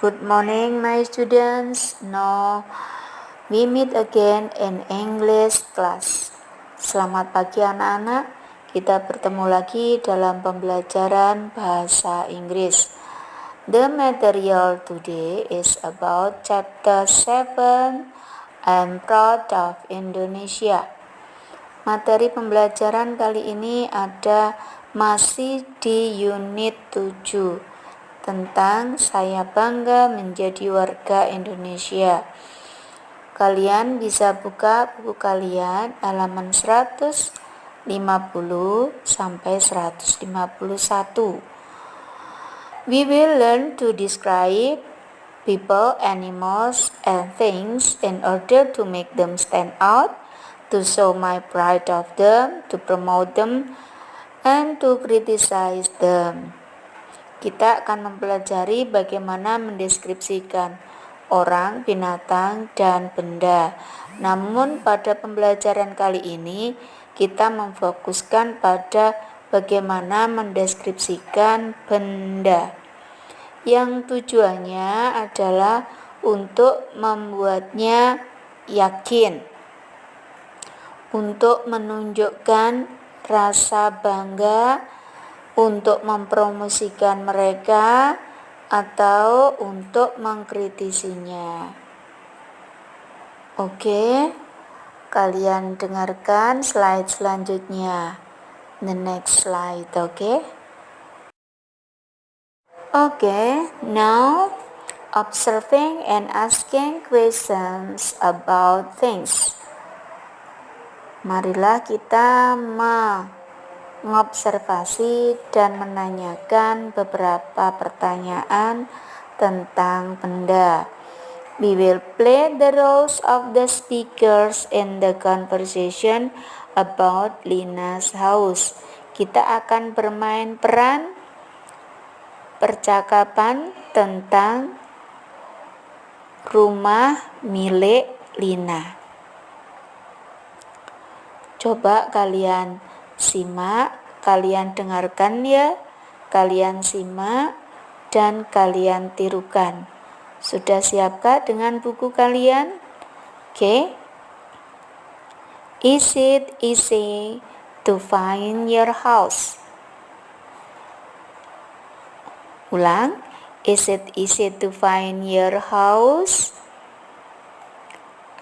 Good morning, my students. Now we meet again in English class. Selamat pagi anak-anak. Kita bertemu lagi dalam pembelajaran bahasa Inggris. The material today is about chapter 7. I'm proud of Indonesia. Materi pembelajaran kali ini masih di unit 7 tentang saya bangga menjadi warga Indonesia. Kalian bisa buka buku kalian halaman 150 sampai 151. We will learn to describe people, animals, and things in order to make them stand out, to show my pride of them, to promote them, and to criticize them. Kita akan mempelajari bagaimana mendeskripsikan orang, binatang, dan benda. Namun pada pembelajaran kali ini kita memfokuskan pada bagaimana mendeskripsikan benda, yang tujuannya adalah untuk membuatnya yakin, untuk menunjukkan rasa bangga, untuk mempromosikan mereka, atau untuk mengkritisinya. Oke, kalian dengarkan slide selanjutnya. The next slide, oke? Okay, now observing and asking questions about things. Marilah kita mengobservasi dan menanyakan beberapa pertanyaan tentang benda. We will play the roles of the speakers in the conversation about Lina's house. Kita akan bermain peran percakapan tentang rumah milik Lina. Coba kalian simak, kalian dengarkan ya, kalian simak dan kalian tirukan. Sudah siapkah dengan buku kalian? Oke. Is it easy to find your house? Ulang. Is it easy to find your house?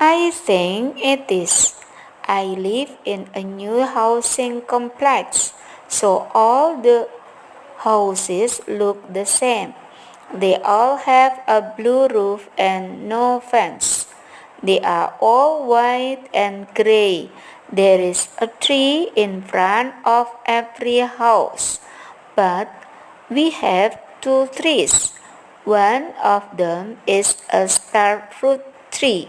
I think it is. I live in a new housing complex, so all the houses look the same. They all have a blue roof and no fence. They are all white and gray. There is a tree in front of every house, but we have 2 trees. One of them is a star fruit tree.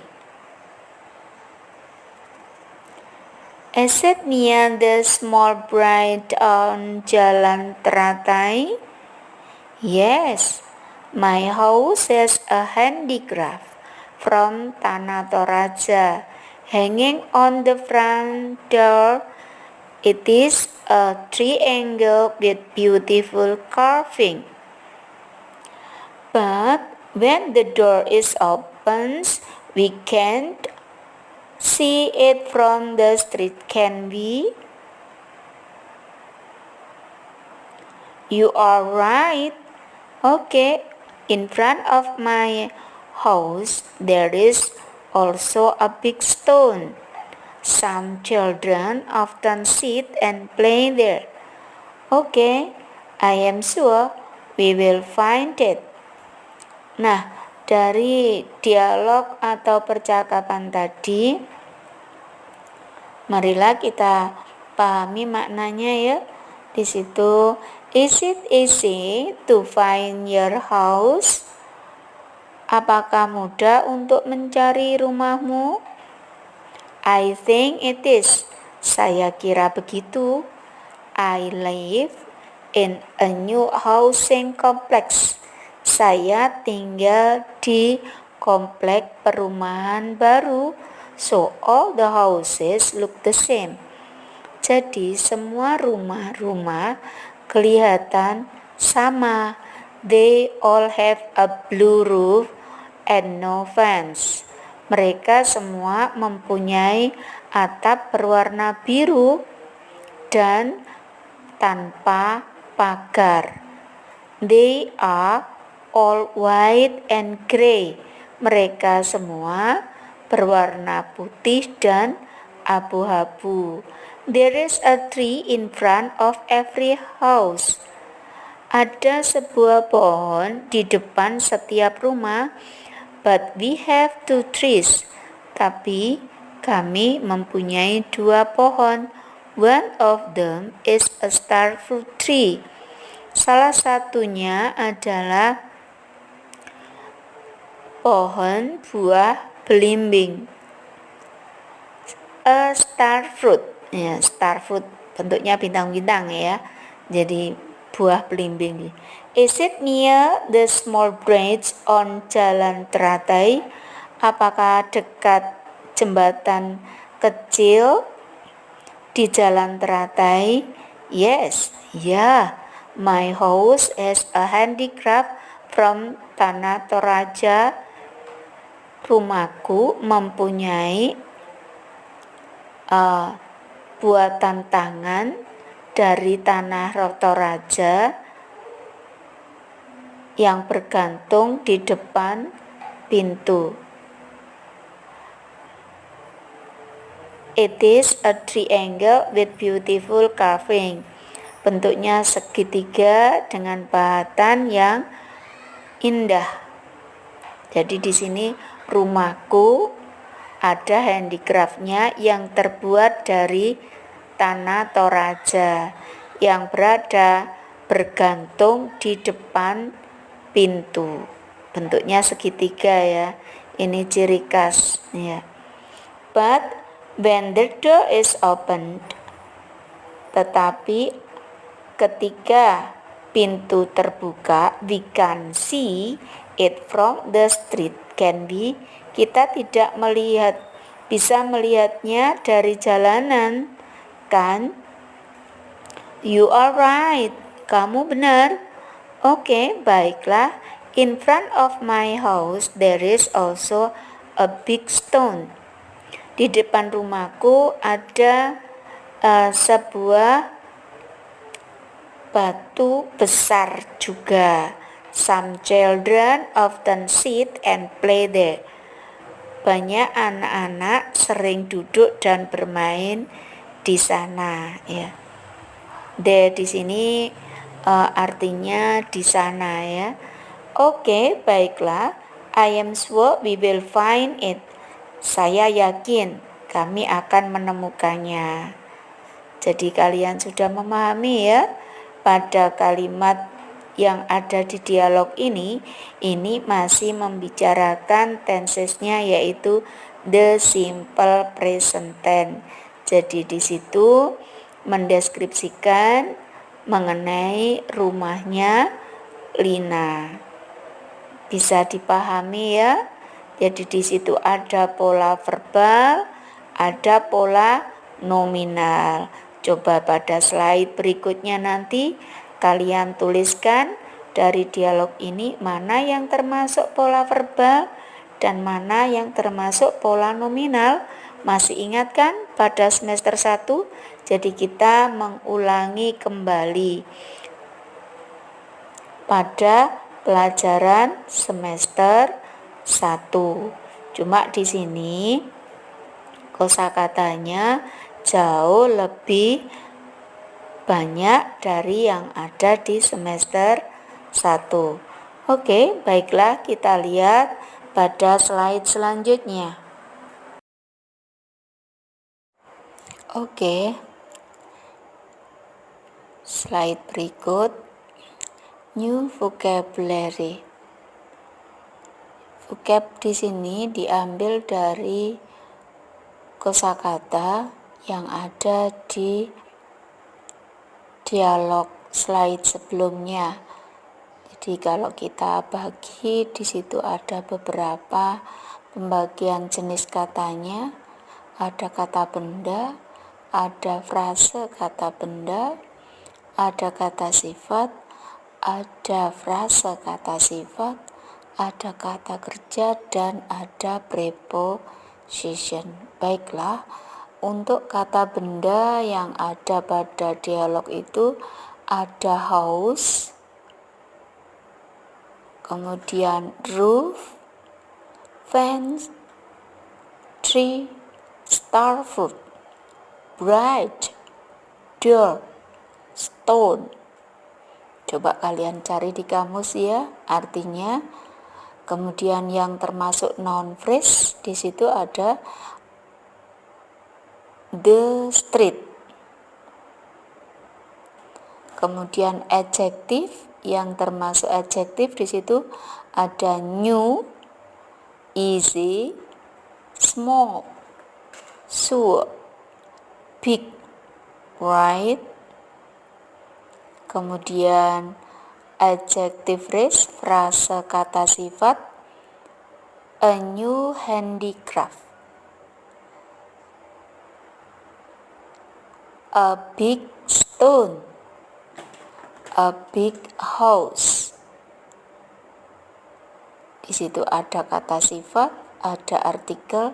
Is it near the small bridge on Jalan Teratai? Yes, my house has a handicraft from Tanah Toraja hanging on the front door. It is a triangle with beautiful carving. But when the door is open, we can't see it from the street, can we? You are right. Okay, in front of my house there is also a big stone. Some children often sit and play there. Okay, I am sure we will find it. Nah, dari dialog atau percakapan tadi, marilah kita pahami maknanya ya. Di situ, is it easy to find your house? Apakah mudah untuk mencari rumahmu? I think it is. Saya kira begitu. I live in a new housing complex. Saya tinggal di komplek perumahan baru, so all the houses look the same. Jadi semua rumah-rumah kelihatan sama. They all have a blue roof and no fence. Mereka semua mempunyai atap berwarna biru dan tanpa pagar. They are all white and gray. Mereka semua berwarna putih dan abu-abu. There is a tree in front of every house. Ada sebuah pohon di depan setiap rumah, but we have 2 trees. Tapi kami mempunyai 2 pohon. One of them is a star fruit tree. Salah satunya adalah pohon buah belimbing. A star fruit. Ya, star fruit bentuknya bintang-bintang ya. Jadi buah belimbing. Is it near the small bridge on Jalan Teratai? Apakah dekat jembatan kecil di Jalan Teratai? Yes, yeah. My house is a handicraft from Tanah Toraja. Rumahku mempunyai buatan tangan dari Tanah Toraja yang bergantung di depan pintu. It is a triangle with beautiful carving. Bentuknya segitiga dengan pahatan yang indah. Jadi di sini rumahku ada handicraftnya yang terbuat dari Tanah Toraja yang bergantung di depan pintu. Bentuknya segitiga ya. Ini ciri khas ya. But when the door is opened, tetapi ketika pintu terbuka, we can see it from the street. Kita tidak bisa melihatnya dari jalanan, kan? You are right. Kamu benar. Oke, baiklah. In front of my house there is also a big stone. Di depan rumahku ada sebuah batu besar juga. Some children often sit and play there. Banyak anak-anak sering duduk dan bermain di sana ya. There di sini artinya di sana ya. Oke, baiklah. I am sure we will find it. Saya yakin kami akan menemukannya. Jadi kalian sudah memahami ya, pada kalimat yang ada di dialog ini masih membicarakan tensesnya, yaitu the simple present tense. Jadi di situ mendeskripsikan mengenai rumahnya Lina. Bisa dipahami ya. Jadi di situ ada pola verbal, ada pola nominal. Coba pada slide berikutnya nanti kalian tuliskan dari dialog ini mana yang termasuk pola verbal dan mana yang termasuk pola nominal. Masih ingat kan pada semester 1? Jadi kita mengulangi kembali pada pelajaran semester 1. Cuma di sini kosakatanya jauh lebih banyak dari yang ada di semester 1. Oke, baiklah kita lihat pada slide selanjutnya. Oke. Slide berikut. New vocabulary. Vocab di sini diambil dari kosakata yang ada di dialog slide sebelumnya. Jadi kalau kita bagi, di situ ada beberapa pembagian jenis katanya. Ada kata benda, ada frase kata benda, ada kata sifat, ada frase kata sifat, ada kata kerja, dan ada preposition. Baiklah, untuk kata benda yang ada pada dialog itu ada house, kemudian roof, fence, tree, star fruit, bright, door, stone. Coba kalian cari di kamus ya artinya. Kemudian yang termasuk noun phrase di situ ada the street. Kemudian adjektif, yang termasuk adjektif di situ ada new, easy, small, sure, big, bright. Kemudian adjective phrase, frase kata sifat, a new handicraft, a big stone, a big house. Di situ ada kata sifat, ada artikel,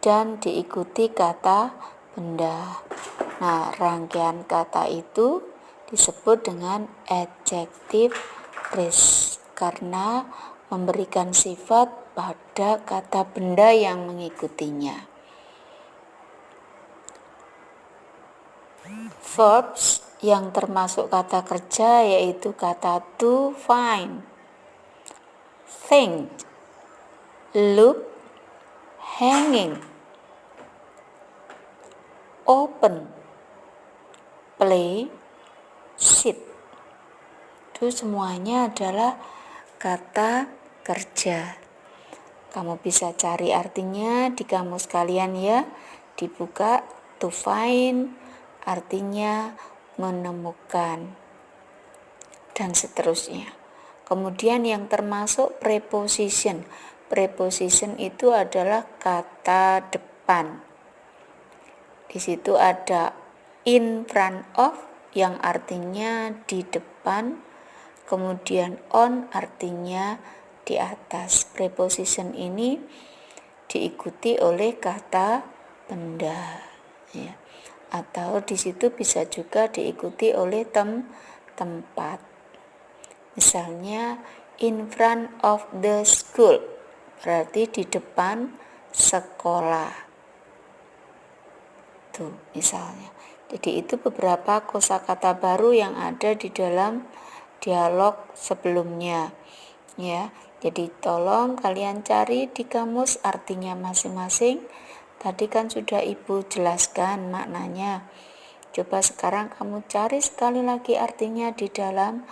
dan diikuti kata benda. Nah, rangkaian kata itu disebut dengan adjective phrase karena memberikan sifat pada kata benda yang mengikutinya. Verbs yang termasuk kata kerja yaitu kata to find, think, look, hanging, open, play, sit. Itu semuanya adalah kata kerja. Kamu bisa cari artinya di kamus kalian ya. Dibuka, to find artinya menemukan dan seterusnya. Kemudian yang termasuk preposition. Preposition itu adalah kata depan. Di situ ada in front of yang artinya di depan, kemudian on artinya di atas. Preposition ini diikuti oleh kata benda ya. Atau di situ bisa juga diikuti oleh tempat. Misalnya in front of the school berarti di depan sekolah. Tuh misalnya. Jadi itu beberapa kosakata baru yang ada di dalam dialog sebelumnya ya. Jadi tolong kalian cari di kamus artinya masing-masing. Tadi kan sudah Ibu jelaskan maknanya. Coba sekarang kamu cari sekali lagi artinya di dalam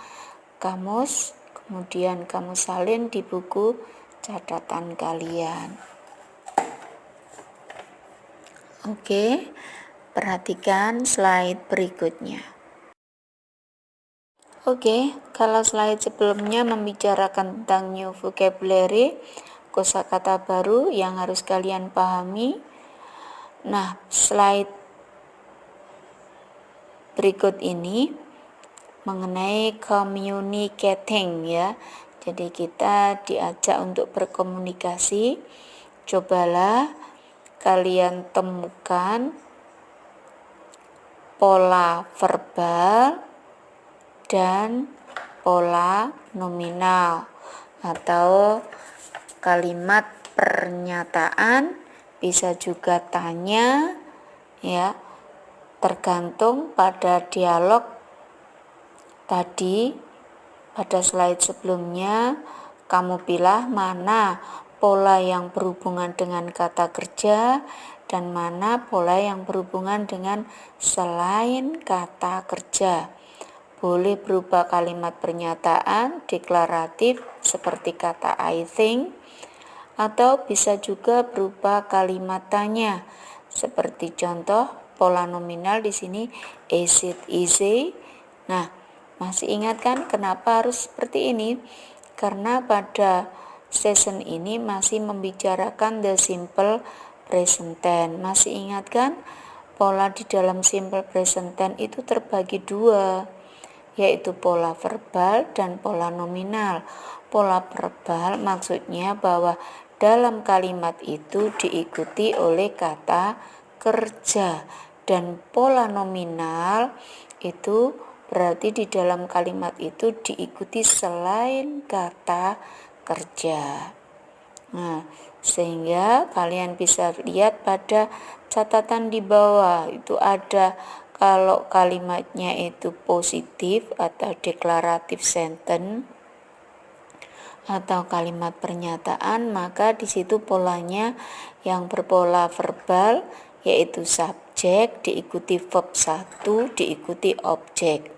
kamus, kemudian kamu salin di buku catatan kalian. Oke, perhatikan slide berikutnya. Oke, kalau slide sebelumnya membicarakan tentang new vocabulary, kosakata baru yang harus kalian pahami. Nah, slide berikut ini mengenai communicating ya. Jadi kita diajak untuk berkomunikasi. Cobalah kalian temukan pola verbal dan pola nominal atau kalimat pernyataan, bisa juga tanya ya, tergantung pada dialog tadi. Pada slide sebelumnya kamu pilih mana pola yang berhubungan dengan kata kerja dan mana pola yang berhubungan dengan selain kata kerja. Boleh berupa kalimat pernyataan deklaratif seperti kata I think, atau bisa juga berupa kalimat tanya seperti contoh pola nominal di sini is it easy. Nah, masih ingat kan kenapa harus seperti ini? Karena pada session ini masih membicarakan the simple present tense. Masih ingat kan pola di dalam simple present tense itu terbagi dua, yaitu pola verbal dan pola nominal. Pola verbal maksudnya bahwa dalam kalimat itu diikuti oleh kata kerja, dan pola nominal itu berarti di dalam kalimat itu diikuti selain kata kerja. Nah, sehingga kalian bisa lihat pada catatan di bawah itu ada kalau kalimatnya itu positif atau deklaratif sentence atau kalimat pernyataan, maka di situ polanya yang berpola verbal yaitu subjek diikuti verb 1 diikuti objek.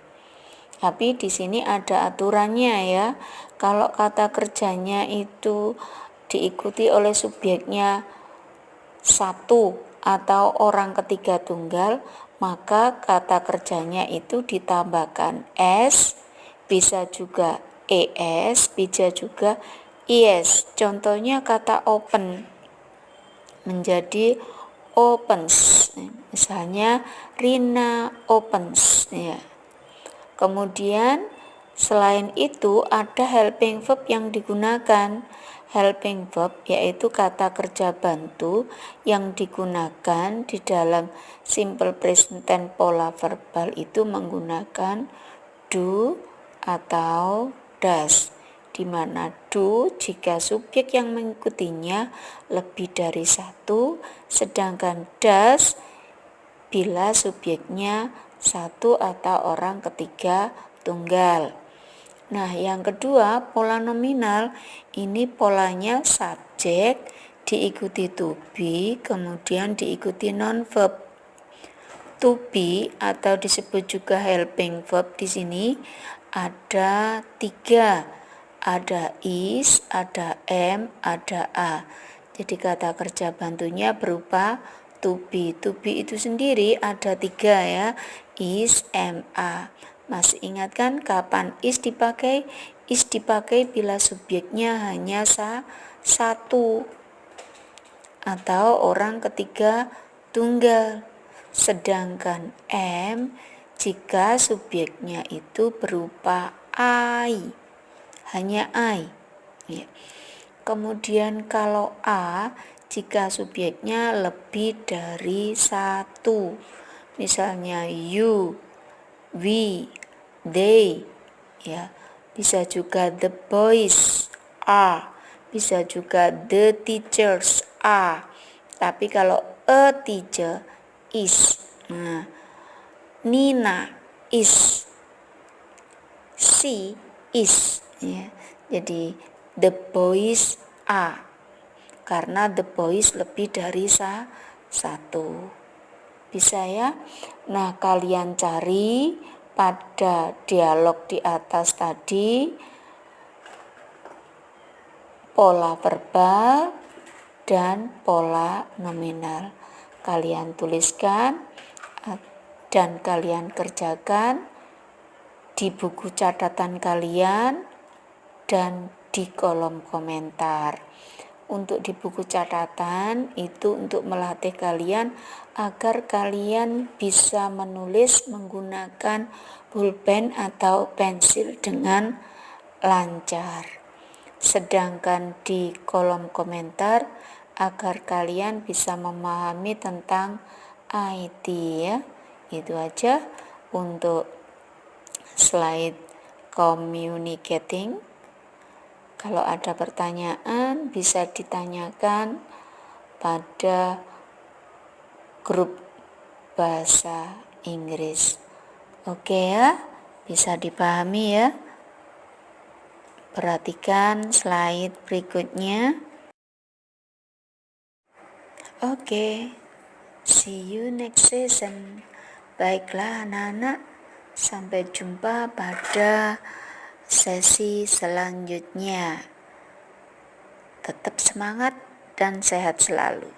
Tapi di sini ada aturannya ya. Kalau kata kerjanya itu diikuti oleh subjeknya 1 atau orang ketiga tunggal, maka kata kerjanya itu ditambahkan s, bisa juga es, bisa juga is. Contohnya kata open menjadi opens, misalnya Rina opens ya. Kemudian selain itu ada helping verb yang digunakan. Helping verb yaitu kata kerja bantu yang digunakan di dalam simple present tense pola verbal itu menggunakan do atau does, di mana do jika subjek yang mengikutinya lebih dari 1, sedangkan does bila subjeknya 1 atau orang ketiga tunggal. Nah, yang kedua, pola nominal ini polanya subjek diikuti to be, kemudian diikuti non verb. To be atau disebut juga helping verb di sini ada 3. Ada is, ada am, ada a. Jadi kata kerja bantunya berupa to be. To be itu sendiri ada 3 ya. Is, am, a. Masih ingat kan kapan is dipakai? Is dipakai bila subjeknya hanya 1 atau orang ketiga tunggal. Sedangkan am jika subjeknya itu berupa I, hanya I ya. Kemudian kalau a jika subjeknya lebih dari 1, misalnya you, we, they ya. Bisa juga the boys are, bisa juga the teachers are. Tapi kalau a teacher is, nah, Nina is, she is ya. Jadi the boys are, karena the boys lebih dari 1. Bisa ya. Nah, kalian cari pada dialog di atas tadi pola verbal dan pola nominal. Kalian tuliskan dan kalian kerjakan di buku catatan kalian dan di kolom komentar. Untuk di buku catatan itu untuk melatih kalian agar kalian bisa menulis menggunakan pulpen atau pensil dengan lancar. Sedangkan di kolom komentar agar kalian bisa memahami tentang IT ya. Itu aja untuk slide communicating. Kalau ada pertanyaan bisa ditanyakan pada grup bahasa Inggris. Oke ya, bisa dipahami ya. Perhatikan slide berikutnya. Oke, see you next session. Baiklah anak-anak, sampai jumpa pada sesi selanjutnya. Tetap semangat dan sehat selalu.